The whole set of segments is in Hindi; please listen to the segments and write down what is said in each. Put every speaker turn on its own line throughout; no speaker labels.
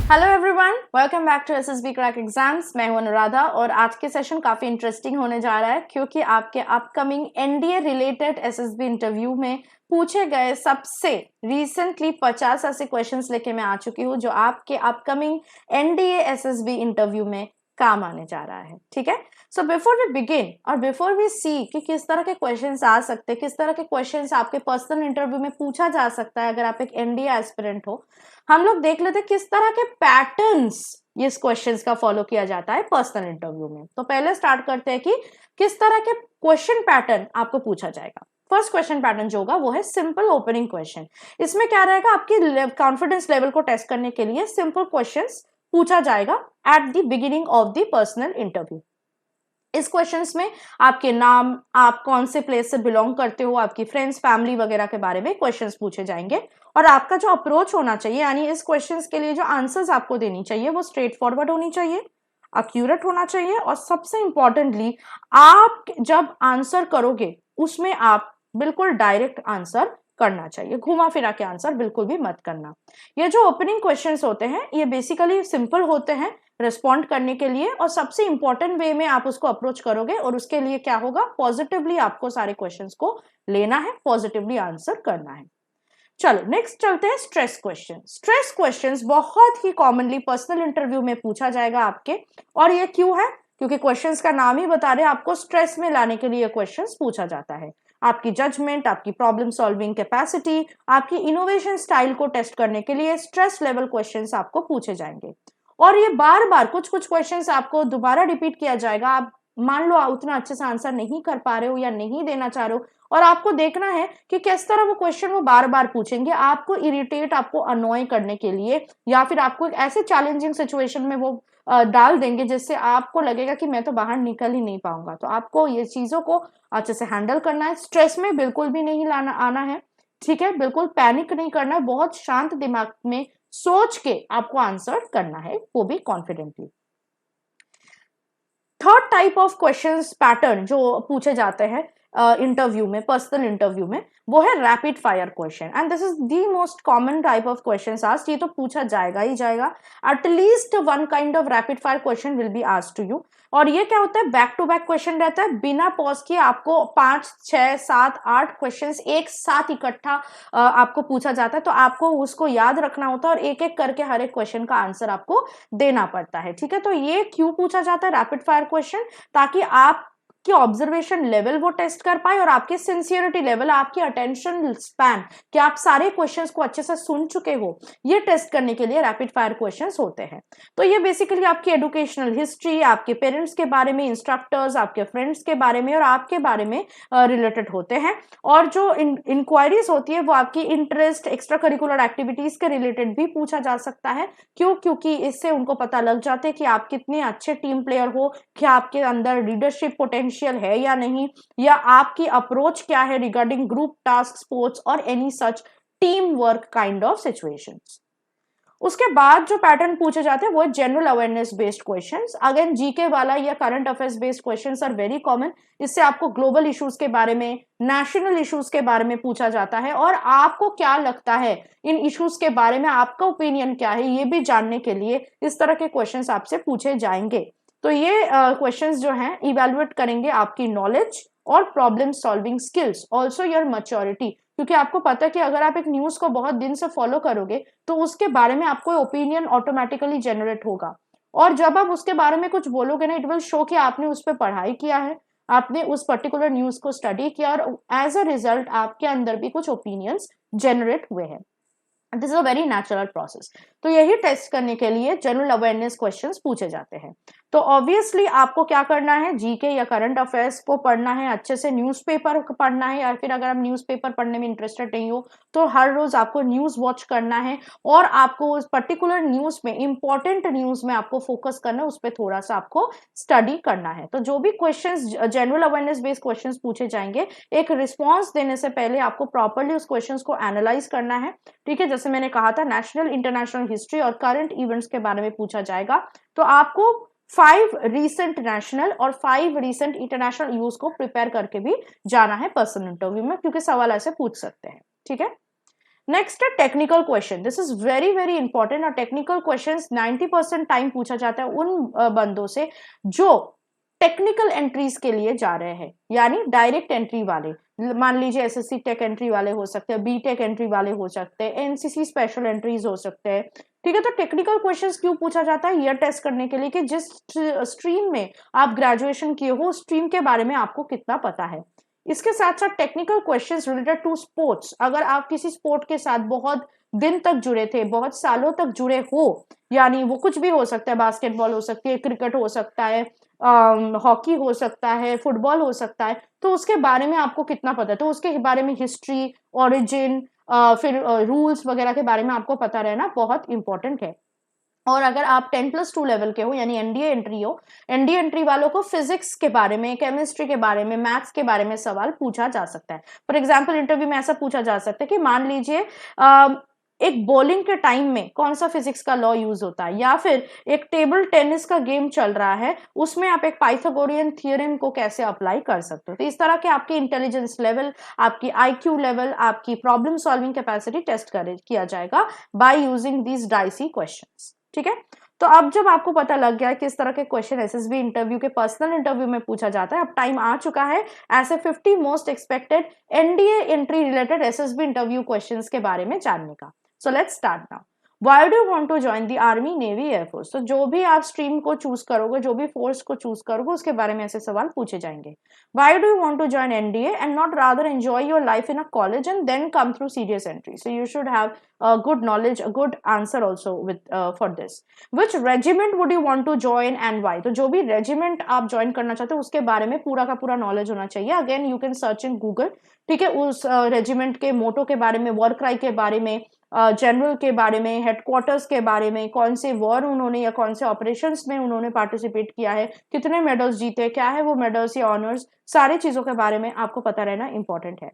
Hello everyone, welcome back to SSB crack exams. मैं हूं अनुराधा और आज के सेशन काफी इंटरेस्टिंग होने जा रहा है क्योंकि आपके upcoming NDA related SSB interview में पूछे गए सबसे रिसेंटली 50 ऐसे क्वेश्चंस लेके मैं आ चुकी हूं जो आपके अपकमिंग एनडीए एसएसबी इंटरव्यू में काम आने जा रहा है। ठीक है, सो बिफोर वी बिगिन और बिफोर वी सी कि किस तरह के क्वेश्चंस आ सकते हैं, किस तरह के क्वेश्चंस आपके पर्सनल इंटरव्यू में पूछा जा सकता है अगर आप एक एनडीए एस्पिरेंट हो, हम लोग देख लेते हैं किस तरह के पैटर्न्स इस क्वेश्चंस का फॉलो किया जाता है पर्सनल इंटरव्यू में। तो पहले स्टार्ट करते हैं कि किस तरह के क्वेश्चन पैटर्न आपको पूछा जाएगा। फर्स्ट क्वेश्चन पैटर्न जो होगा वो है सिंपल ओपनिंग क्वेश्चन। इसमें क्या रहेगा, आपकी कॉन्फिडेंस लेवल को टेस्ट करने के लिए सिंपल क्वेश्चंस पूछा जाएगा at the beginning of the personal interview. इस क्वेश्चंस में आपके नाम, आप कौन से प्लेस से बिलोंग करते हो, आपकी फ्रेंड्स, फैमिली वगैरह के बारे में क्वेश्चंस पूछे जाएंगे और आपका जो अप्रोच होना चाहिए, यानी इस क्वेश्चंस के लिए जो आंसर्स आपको देनी चाहिए वो स्ट्रेट फॉरवर्ड होनी चाहिए, एक्यूरेट होना चाहिए और सबसे इंपॉर्टेंटली आप जब आंसर करोगे उसमें आप बिल्कुल डायरेक्ट आंसर करना चाहिए, घुमा फिरा के आंसर बिल्कुल भी मत करना। ये जो ओपनिंग क्वेश्चंस होते हैं ये बेसिकली सिंपल होते हैं रिस्पॉन्ड करने के लिए और सबसे इंपॉर्टेंट वे में आप उसको अप्रोच करोगे और उसके लिए क्या होगा, पॉजिटिवली आपको सारे क्वेश्चंस को लेना है, पॉजिटिवली आंसर करना है। चलो नेक्स्ट चलते हैं स्ट्रेस क्वेश्चन। स्ट्रेस क्वेश्चंस बहुत ही कॉमनली पर्सनल इंटरव्यू में पूछा जाएगा आपके, और ये क्यों है, क्योंकि क्वेश्चंस का नाम ही बता रहे हैं आपको स्ट्रेस में लाने के लिए क्वेश्चंस पूछा जाता है। आपकी जजमेंट, आपकी प्रॉब्लम सॉल्विंग कैपेसिटी, आपकी इनोवेशन स्टाइल को टेस्ट करने के लिए स्ट्रेस लेवल क्वेश्चंस आपको पूछे जाएंगे और ये बार बार कुछ कुछ क्वेश्चंस आपको दोबारा रिपीट किया जाएगा। आप मान लो उतना अच्छे से आंसर नहीं कर पा रहे हो या नहीं देना चाह रहे हो और आपको देखना है कि किस तरह वो क्वेश्चन वो बार बार पूछेंगे आपको इरिटेट, आपको अनॉय करने के लिए, या फिर आपको एक ऐसे चैलेंजिंग सिचुएशन में वो डाल देंगे जिससे आपको लगेगा कि मैं तो बाहर निकल ही नहीं पाऊंगा। तो आपको ये चीजों को अच्छे से हैंडल करना है, स्ट्रेस में बिल्कुल भी नहीं लाना आना है। ठीक है, बिल्कुल पैनिक नहीं करना है, बहुत शांत दिमाग में सोच के आपको आंसर करना है, वो भी confidently. Third type of questions pattern जो पूछे जाते हैं इंटरव्यू में, पर्सनल इंटरव्यू में, वो है rapid fire question and this is the most common type of questions asked. ये तो पूछा जाएगा ही जाएगा, at least one kind of rapid fire question will be asked to you. और ये क्या होता है, बैक टू बैक क्वेश्चन रहता है, बिना पॉज किए आपको 5, 6, 7, 8 क्वेश्चंस एक साथ इकट्ठा आपको पूछा जाता है। तो आपको उसको याद रखना होता है और एक एक करके हर एक क्वेश्चन का आंसर आपको देना पड़ता है। ठीक है, तो ये क्यों पूछा जाता है रैपिड फायर क्वेश्चन, ताकि आप कि ऑब्जर्वेशन लेवल वो टेस्ट कर पाए और आपकी सिंसियरिटी लेवल, आपकी अटेंशन स्पैन, कि आप सारे क्वेश्चंस को अच्छे से सुन चुके हो, ये टेस्ट करने के लिए रैपिड फायर क्वेश्चंस होते हैं। तो ये बेसिकली आपकी एजुकेशनल हिस्ट्री, आपके पेरेंट्स के बारे में, इंस्ट्रक्टर्स, आपके फ्रेंड्स के बारे में और आपके बारे में रिलेटेड होते हैं। और जो इंक्वायरीज होती है वो आपकी इंटरेस्ट, एक्स्ट्रा करिकुलर एक्टिविटीज के रिलेटेड भी पूछा जा सकता है। क्यों, क्योंकि इससे उनको पता लग जाता है कि आप कितने अच्छे टीम प्लेयर हो, क्या आपके अंदर लीडरशिप पोटेंशियल है या नहीं, या आपकी अप्रोच क्या है रिगार्डिंग ग्रुप टास्क, स्पोर्ट्स और any such team work kind of situations. उसके बाद जो पैटर्न पूछे जाते हैं वो general awareness based questions. Again GK वाला या current affairs based questions are very common. इससे आपको ग्लोबल इश्यूज के बारे में, नेशनल इश्यूज के बारे में पूछा जाता है और आपको क्या लगता है इन इश्यूज के बारे में, आपका ओपिनियन क्या है, ये भी जानने के लिए इस तरह के क्वेश्चंस आपसे पूछे जाएंगे। तो ये क्वेश्चंस जो हैं इवेलुएट करेंगे आपकी नॉलेज और problem solving skills, also your maturity, क्योंकि आपको पता है कि अगर आप एक न्यूज को बहुत दिन से फॉलो करोगे तो उसके बारे में आपको ओपिनियन ऑटोमेटिकली जनरेट होगा और जब आप उसके बारे में कुछ बोलोगे ना, इट विल शो कि आपने उस पर पढ़ाई किया है, आपने उस पर्टिकुलर न्यूज को स्टडी किया और एज अ रिजल्ट आपके अंदर भी कुछ ओपिनियंस जनरेट हुए हैं। This is a very natural process. तो यही टेस्ट करने के लिए जनरल अवेयरनेस क्वेश्चंस पूछे जाते हैं। तो ऑब्वियसली आपको क्या करना है, जीके या करंट अफेयर्स को पढ़ना है, अच्छे से न्यूज़पेपर पढ़ना है, या फिर अगर आप न्यूज़पेपर पढ़ने में इंटरेस्टेड नहीं हो तो हर रोज आपको न्यूज वॉच करना है और आपको उस पर्टिकुलर न्यूज में, इंपॉर्टेंट न्यूज में आपको फोकस करना है, उस पर थोड़ा सा आपको स्टडी करना है। तो जो भी questions general awareness based questions पूछे जाएंगे, एक रिस्पॉन्स देने से पहले आपको प्रॉपरली उस क्वेश्चंस को एनालाइज करना है। ठीक है, जैसे मैंने कहा था नेशनल, इंटरनेशनल हिस्ट्री और करंट इवेंट्स के बारे में पूछा जाएगा, तो आपको 5 रिसेंट नेशनल और 5 रिसेंट इंटरनेशनल न्यूज को प्रिपेयर करके भी जाना है पर्सनल इंटरव्यू में, क्योंकि सवाल ऐसे पूछ सकते हैं। ठीक है, नेक्स्ट है technical question, this is very very important. और टेक्निकल क्वेश्चंस 90% टाइम पूछा जाता है उन बंदों से जो टेक्निकल एंट्रीज के लिए जा रहे हैं, यानी डायरेक्ट एंट्री वाले। मान लीजिए एसएससी टेक एंट्री वाले हो सकते हैं, बीटेक एंट्री वाले हो सकते हैं, एनसीसी स्पेशल एंट्रीज हो सकते हैं, ठीक है। तो टेक्निकल क्वेश्चंस क्यों पूछा जाता है? यह टेस्ट करने के लिए कि जिस स्ट्रीम में आप ग्रेजुएशन किए हो स्ट्रीम के बारे में आपको कितना पता है। इसके साथ साथ technical questions related to sports, अगर आप किसी स्पोर्ट के साथ बहुत दिन तक जुड़े थे, बहुत सालों तक जुड़े हो, यानी वो कुछ भी हो सकता है, बास्केटबॉल हो सकती है, क्रिकेट हो सकता है, हॉकी हो सकता है, फुटबॉल हो सकता है, तो उसके बारे में आपको कितना पता है। तो उसके बारे में हिस्ट्री, ओरिजिन, फिर रूल्स वगैरह के बारे में आपको पता रहना बहुत इंपॉर्टेंट है। और अगर आप 10+2 लेवल के हो, यानी एनडीए एंट्री हो, एनडीए एंट्री वालों को फिजिक्स के बारे में, केमिस्ट्री के बारे में, मैथ्स के बारे में सवाल पूछा जा सकता है। फॉर एग्जाम्पल इंटरव्यू में ऐसा पूछा जा सकता है कि मान लीजिए एक बॉलिंग के टाइम में कौन सा फिजिक्स का लॉ यूज होता है, या फिर एक टेबल टेनिस का गेम चल रहा है, उसमें आप एक पाइथागोरियन थ्योरम को कैसे अप्लाई कर सकते हो। तो इस तरह के आपकी इंटेलिजेंस लेवल, आपकी आईक्यू लेवल, आपकी प्रॉब्लम सॉल्विंग कैपेसिटी टेस्ट किया जाएगा by using these dicey questions, ठीक है। तो अब जब आपको पता लग गया कि इस तरह के क्वेश्चन एसएसबी इंटरव्यू के पर्सनल इंटरव्यू में पूछा जाता है, अब टाइम आ चुका है ऐसे 50 most expected NDA entry related SSB interview questions के बारे में जानने का। So let's start now. Why do you want to join the army, navy, air force? तो जो भी आप स्ट्रीम को चूज करोगे, जो भी फोर्स को चूज करोगे, उसके बारे में ऐसे सवाल पूछे जाएंगे। Why do you want to join NDA and not rather enjoy your life in a college and then come through serious entry? So you should have good knowledge, a good answer also with for this. Which regiment would you want to join and why? तो जो भी रेजिमेंट आप ज्वाइन करना चाहते हो उसके बारे में पूरा का पूरा नॉलेज होना चाहिए। Again you can search in Google, ठीक है, उस रेजिमेंट के मोटो के बारे में, वॉर क्राई के बारे में, जनरल के बारे में, हेडक्वार्टर्स के बारे में, कौन से वॉर उन्होंने या कौन से ऑपरेशंस में उन्होंने पार्टिसिपेट किया है, कितने मेडल्स जीते, क्या है वो मेडल्स या ऑनर्स, सारी चीजों के बारे में आपको पता रहना इंपॉर्टेंट है।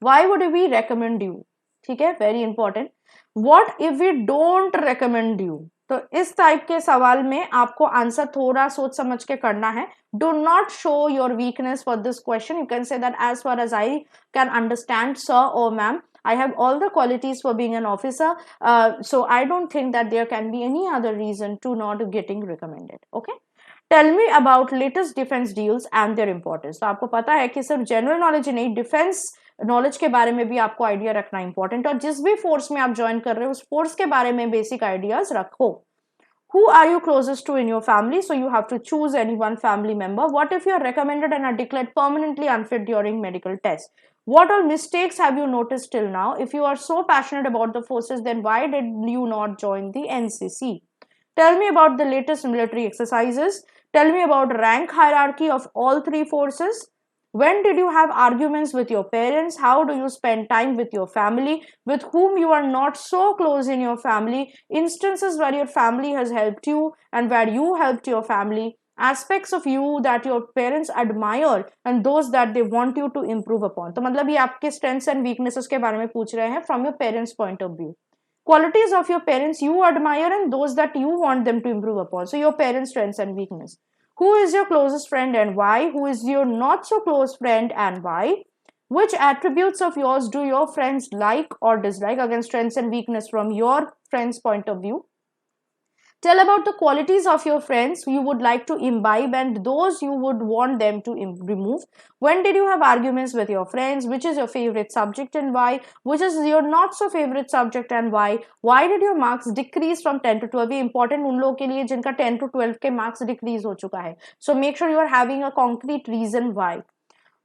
Why would we recommend you, ठीक है, very important. What if we don't recommend you? तो इस टाइप के सवाल में आपको आंसर थोड़ा सोच समझ के करना है। Do not show your weakness for this question. You can say that as far as I can understand sir और ma'am, I have all the qualities for being an officer, so I don't think that there can be any other reason to not getting recommended. Okay, tell me about latest defense deals and their importance. तो आपको पता है कि सिर्फ जनरल नॉलेज ही नहीं, डिफेंस नॉलेज के बारे में भी आपको आइडिया रखना इंपॉर्टेंट। और जिस भी फोर्स में आप ज्वाइन कर रहे हो उस फोर्स के बारे में बेसिक आइडियाज रखो। Who are you closest to in your family? So you have to choose any one family member. What if you are recommended and are declared permanently unfit during medical tests? What all mistakes have you noticed till now? If you are so passionate about the forces, then why did you not join the NCC? Tell me about the latest military exercises. Tell me about rank hierarchy of all three forces. When did you have arguments with your parents? How do you spend time with your family? With whom you are not so close in your family? Instances where your family has helped you and where you helped your family. Aspects of you that your parents admire and those that they want you to improve upon. तो मतलब ये आपके strengths and weaknesses के बारे में पूछ रहे हैं from your parents' point of view. Qualities of your parents you admire and those that you want them to improve upon. So your parents' strengths and weakness. Who is your closest friend and why? Who is your not so close friend and why? Which attributes of yours do your friends like or dislike? Again, strengths and weakness from your friend's point of view. Tell about the qualities of your friends you would like to imbibe and those you would want them to remove. When did you have arguments with your friends? Which is your favorite subject and why? Which is your not so favorite subject and why? Why did your marks decrease from 10 to 12? ये important उन लोगों के लिए जिनका 10 to 12 के marks decrease हो चुका है. So make sure you are having a concrete reason why.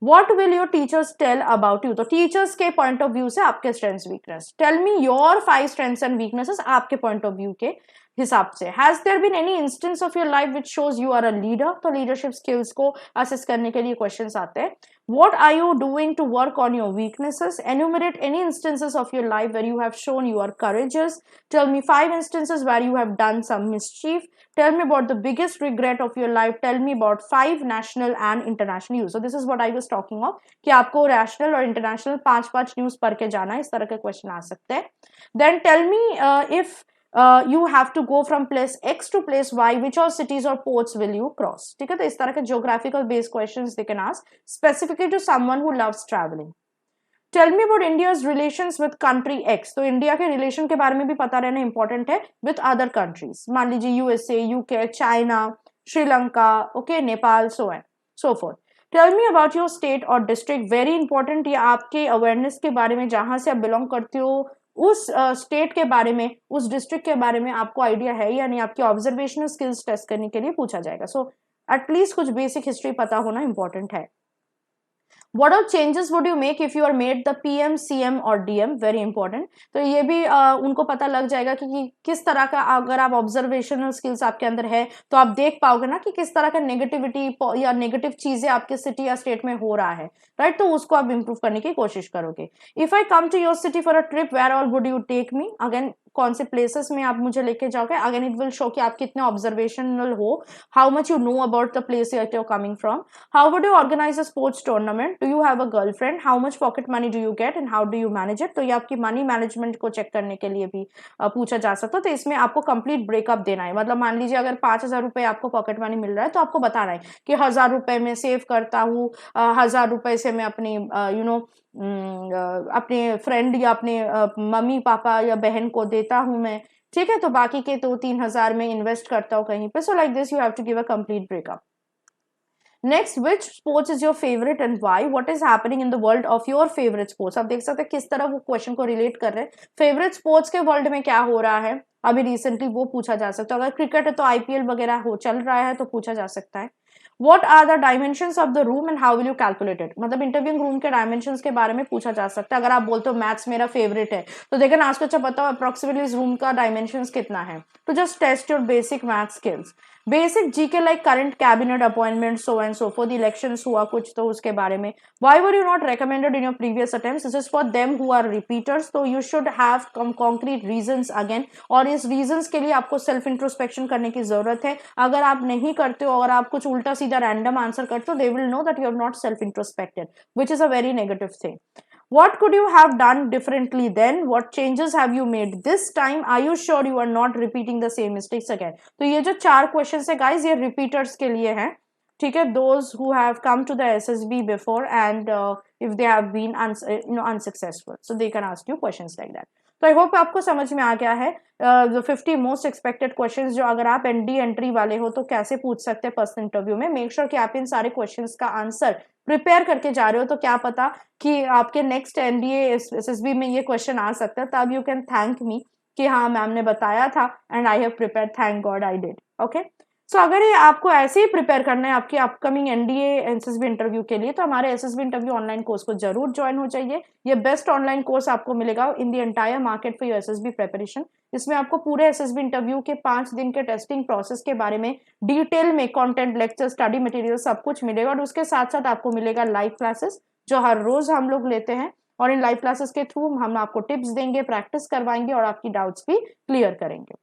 What will your teachers tell about you? तो teachers के point of view से आपके strengths weakness. Tell me your 5 strengths and weaknesses आपके point of view के हिसाब से. Has there been any instance of your life which shows you are a leader? तो leadership skills को assess करने के लिए questions आते हैं. What are you doing to work on your weaknesses? Enumerate any instances of your life where you have shown you are courageous. Tell me 5 instances where you have done some mischief. Tell me about the biggest regret of your life. Tell me about 5 national and international news. So this is what I was talking of कि आपको national और international 5 news पढ़ के जाना है. इस तरह के question आ सकते हैं. Then tell me if you have to go from place X to place Y, which all cities or ports will you cross? ठीक है, तो इस तरह के geographical based questions they can ask specifically to someone who loves traveling. Tell me about India's relations with country X, तो इंडिया के रिलेशन के बारे में भी पता रहना इंपॉर्टेंट है विद अदर कंट्रीज, मान लीजिए USA, UK, China, Sri Lanka, okay, Nepal, so and so forth. Tell me about your state और डिस्ट्रिक्ट, वेरी इंपॉर्टेंट, ये आपके अवेयरनेस के बारे में, जहां से आप बिलोंग करते हो उस स्टेट के बारे में, उस डिस्ट्रिक्ट के बारे में आपको आइडिया है या नहीं, आपकी ऑब्जर्वेशनल स्किल्स टेस्ट करने के लिए पूछा जाएगा। सो एटलीस्ट कुछ बेसिक हिस्ट्री पता होना इंपॉर्टेंट है। What all changes would you make if you are made the PM, CM और DM? Very important. तो ये भी उनको पता लग जाएगा कि किस तरह का, अगर आप ऑब्जर्वेशनल स्किल्स आपके अंदर है तो आप देख पाओगे ना कि किस तरह का नेगेटिविटी या नेगेटिव चीजें आपके सिटी या स्टेट में हो रहा है, राइट? तो उसको आप इंप्रूव करने की कोशिश करोगे। If I come to your city for a trip, where all would you take me? Again कौन से प्लेसेस में आप मुझे लेके जाओगे? अगेन इट विल शो कि आप कितने ऑब्जर्वेशनल हो, how much you know about the place that you are coming from. How would you organise a sports tournament? Do you have a girlfriend? How much pocket money do you get and how do you manage it? तो ये आपकी मनी मैनेजमेंट को चेक करने के लिए भी पूछा जा सकता है। तो इसमें आपको कंप्लीट ब्रेकअप देना है, मतलब मान लीजिए अगर 5,000 रुपए आपको पॉकेट मनी मिल रहा है तो आपको बताना है कि 1,000 रुपए में सेव करता हूँ, 1,000 रुपए से मैं अपनी अपने फ्रेंड या अपने मम्मी पापा या बहन को देता हूँ मैं, ठीक है, तो बाकी के 2-3,000 में इन्वेस्ट करता हूँ कहीं पे। So like this you have to give a complete breakup. Next, which sports is your favourite and why? What is happening in the world of your favourite sports? आप देख सकते हैं किस तरह वो क्वेश्चन को रिलेट कर रहे हैं, फेवरेट स्पोर्ट्स के वर्ल्ड में क्या हो रहा है अभी रिसेंटली, वो पूछा जा सकता है। अगर क्रिकेट है तो IPL वगैरह हो चल रहा है तो पूछा जा सकता है। What are the dimensions of the room and how will you calculate it? मतलब इंटरव्यूइंग रूम के डायमेंशंस के बारे में पूछा जा सकता है। अगर आप बोलते हो मैथ्स मेरा फेवरेट है तो देखिए ना, आज को अच्छा बताओ अप्रोक्सीमेटली इस रूम का डायमेंशंस कितना है। तो just test your basic math skills. Basic GK like current cabinet appointment, so and so for the elections हुआ कुछ तो उसके बारे में। Why were you not recommended in your previous attempts? This is for them who are repeaters, तो you should have concrete reasons again, और इस reasons के लिए आपको सेल्फ इंट्रोस्पेक्शन करने की जरूरत है। अगर आप नहीं करते हो, अगर आप कुछ उल्टा सीधा रैंडम आंसर करते हो, they will know that you have not self introspected, which is a very negative thing. What could you have done differently then? What changes have you made this time? Are you sure you are not repeating the same mistakes again? तो ये जो 4 questions है guys, ये repeaters के लिए हैं, ठीक है, those who have come to the SSB before and if they have been unsuccessful, so they can ask you questions like that. तो आई होप आपको समझ में आ गया है जो 50 मोस्ट एक्सपेक्टेड क्वेश्चंस जो अगर आप ND एंट्री वाले हो तो कैसे पूछ सकते हैं पर्सनल इंटरव्यू में। मेक श्योर कि आप इन सारे क्वेश्चंस का आंसर प्रिपेयर करके जा रहे हो, तो क्या पता कि आपके नेक्स्ट NDA SSB में ये क्वेश्चन आ सकता है, तब यू कैन थैंक मी कि हाँ मैम ने बताया था and I have prepare, thank God I did. Okay, so अगर ये आपको ऐसे ही प्रिपेयर करना है आपकी अपकमिंग NDA SSB इंटरव्यू के लिए, तो हमारे SSB इंटरव्यू ऑनलाइन कोर्स को जरूर ज्वाइन हो जाइए। ये बेस्ट ऑनलाइन कोर्स आपको मिलेगा in the entire market for your SSB preparation. इसमें आपको पूरे SSB इंटरव्यू के 5 दिन के टेस्टिंग प्रोसेस के बारे में डिटेल में कंटेंट, लेक्चर, स्टडी मटेरियल सब कुछ मिलेगा, और उसके साथ साथ आपको मिलेगा लाइव क्लासेस जो हर रोज हम लोग लेते हैं, और इन लाइव क्लासेस के थ्रू हम आपको टिप्स देंगे, प्रैक्टिस करवाएंगे और आपकी डाउट्स भी क्लियर करेंगे।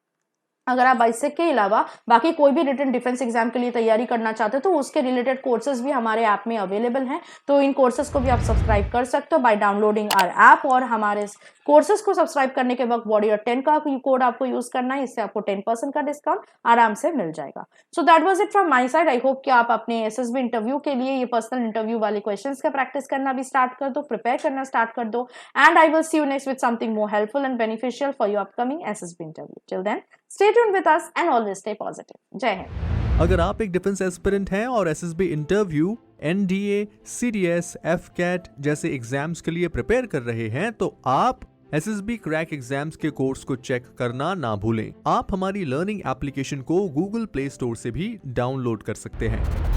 अगर आप बाइसेक के अलावा बाकी कोई भी रिटन डिफेंस एग्जाम के लिए तैयारी करना चाहते हो तो उसके रिलेटेड कोर्सेज भी हमारे ऐप में अवेलेबल हैं, तो इन कोर्सेज को भी आप सब्सक्राइब कर सकते हो बाय डाउनलोडिंग आवर ऐप, और हमारे कोर्सेज को सब्सक्राइब करने के वक्त वॉरियर 10 का कोड आपको यूज करना है, इससे आपको 10% का डिस्काउंट आराम से मिल जाएगा। So that was it from my side. I hope कि आप अपने SSB इंटरव्यू के लिए ये पर्सनल इंटरव्यू वाले क्वेश्चंस का प्रैक्टिस करना भी स्टार्ट कर दो, प्रिपेयर करना स्टार्ट कर दो, and I will see you next with something more helpful and beneficial for your upcoming SSB interview. Till then stay tuned with us and always stay positive. जय हिंद।
अगर आप एक डिफेंस एस्पिरेंट हैं और SSB interview, NDA, CDS, FCAT जैसे एग्जाम्स के लिए प्रिपेयर कर रहे हैं तो आप SSB क्रैक एग्जाम्स के कोर्स को चेक करना ना भूलें। आप हमारी लर्निंग एप्लीकेशन को Google Play स्टोर से भी डाउनलोड कर सकते हैं।